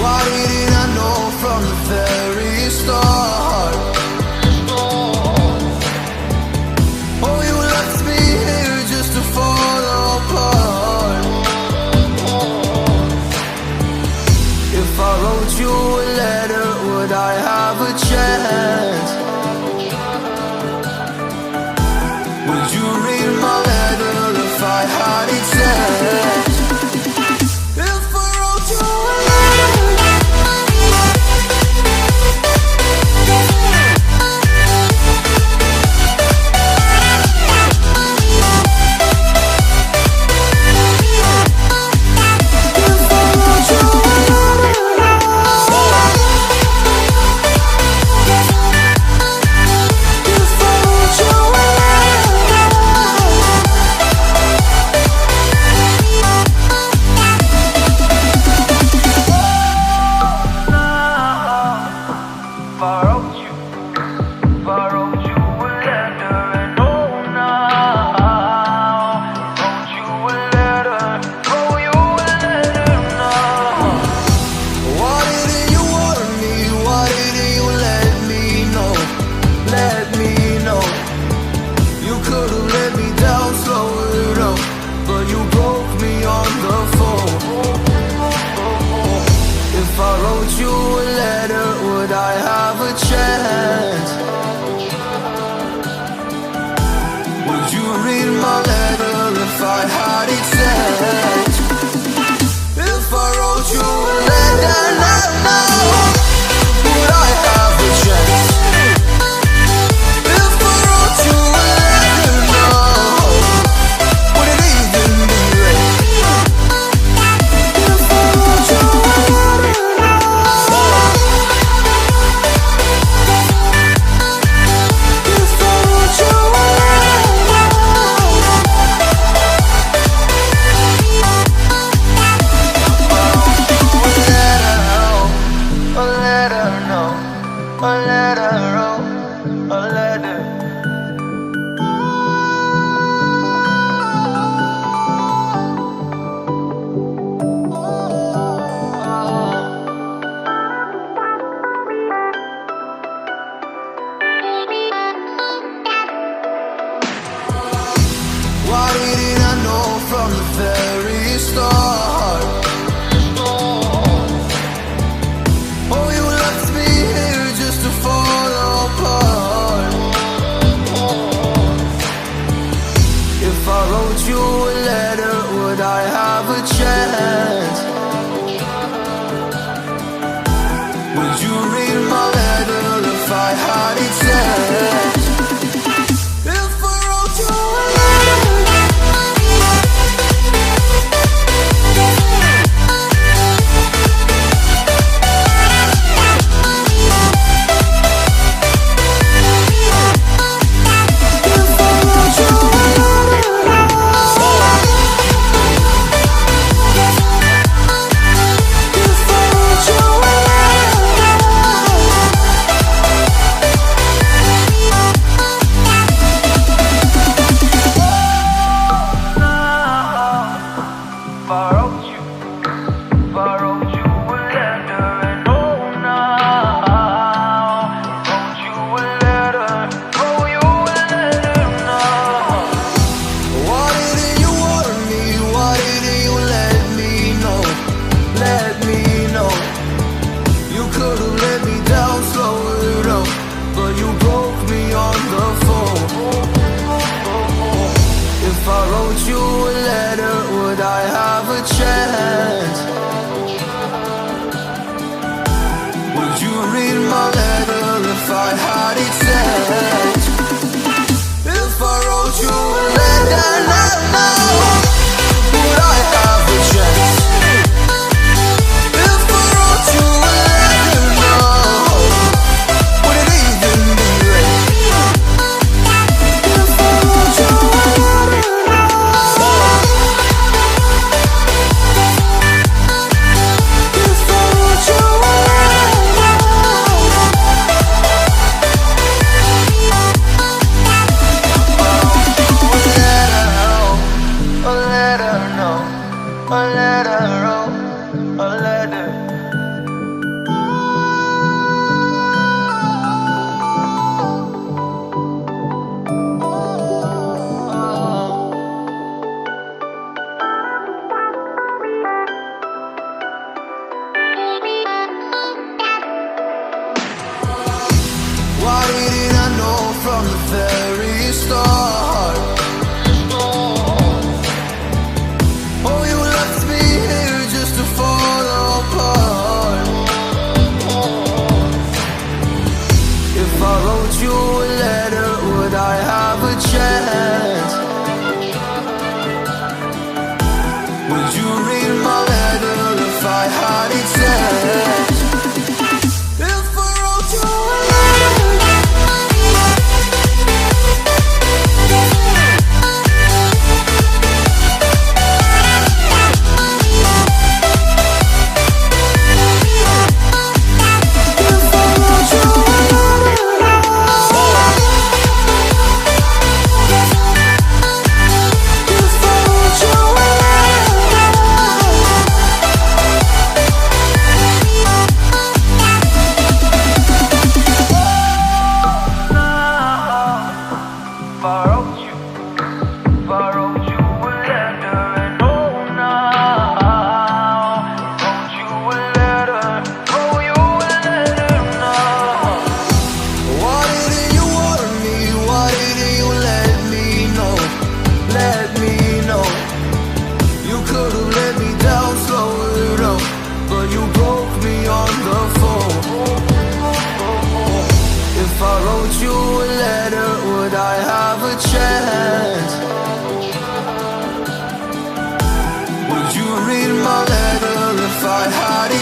Why didn't I know from the very start? Oh, you left me here just to fall apart. If I wrote you a letter, would I have a chance? Would you read my letter if I had it sent? If I wrote you a letter, from the very start. Oh, you left me here just to fall apart. If I wrote you a letter, would I have a chance? Would you read my letter if I had it sent? If I wrote you a letter, if I wrote you a chance? Would you read my letter if I had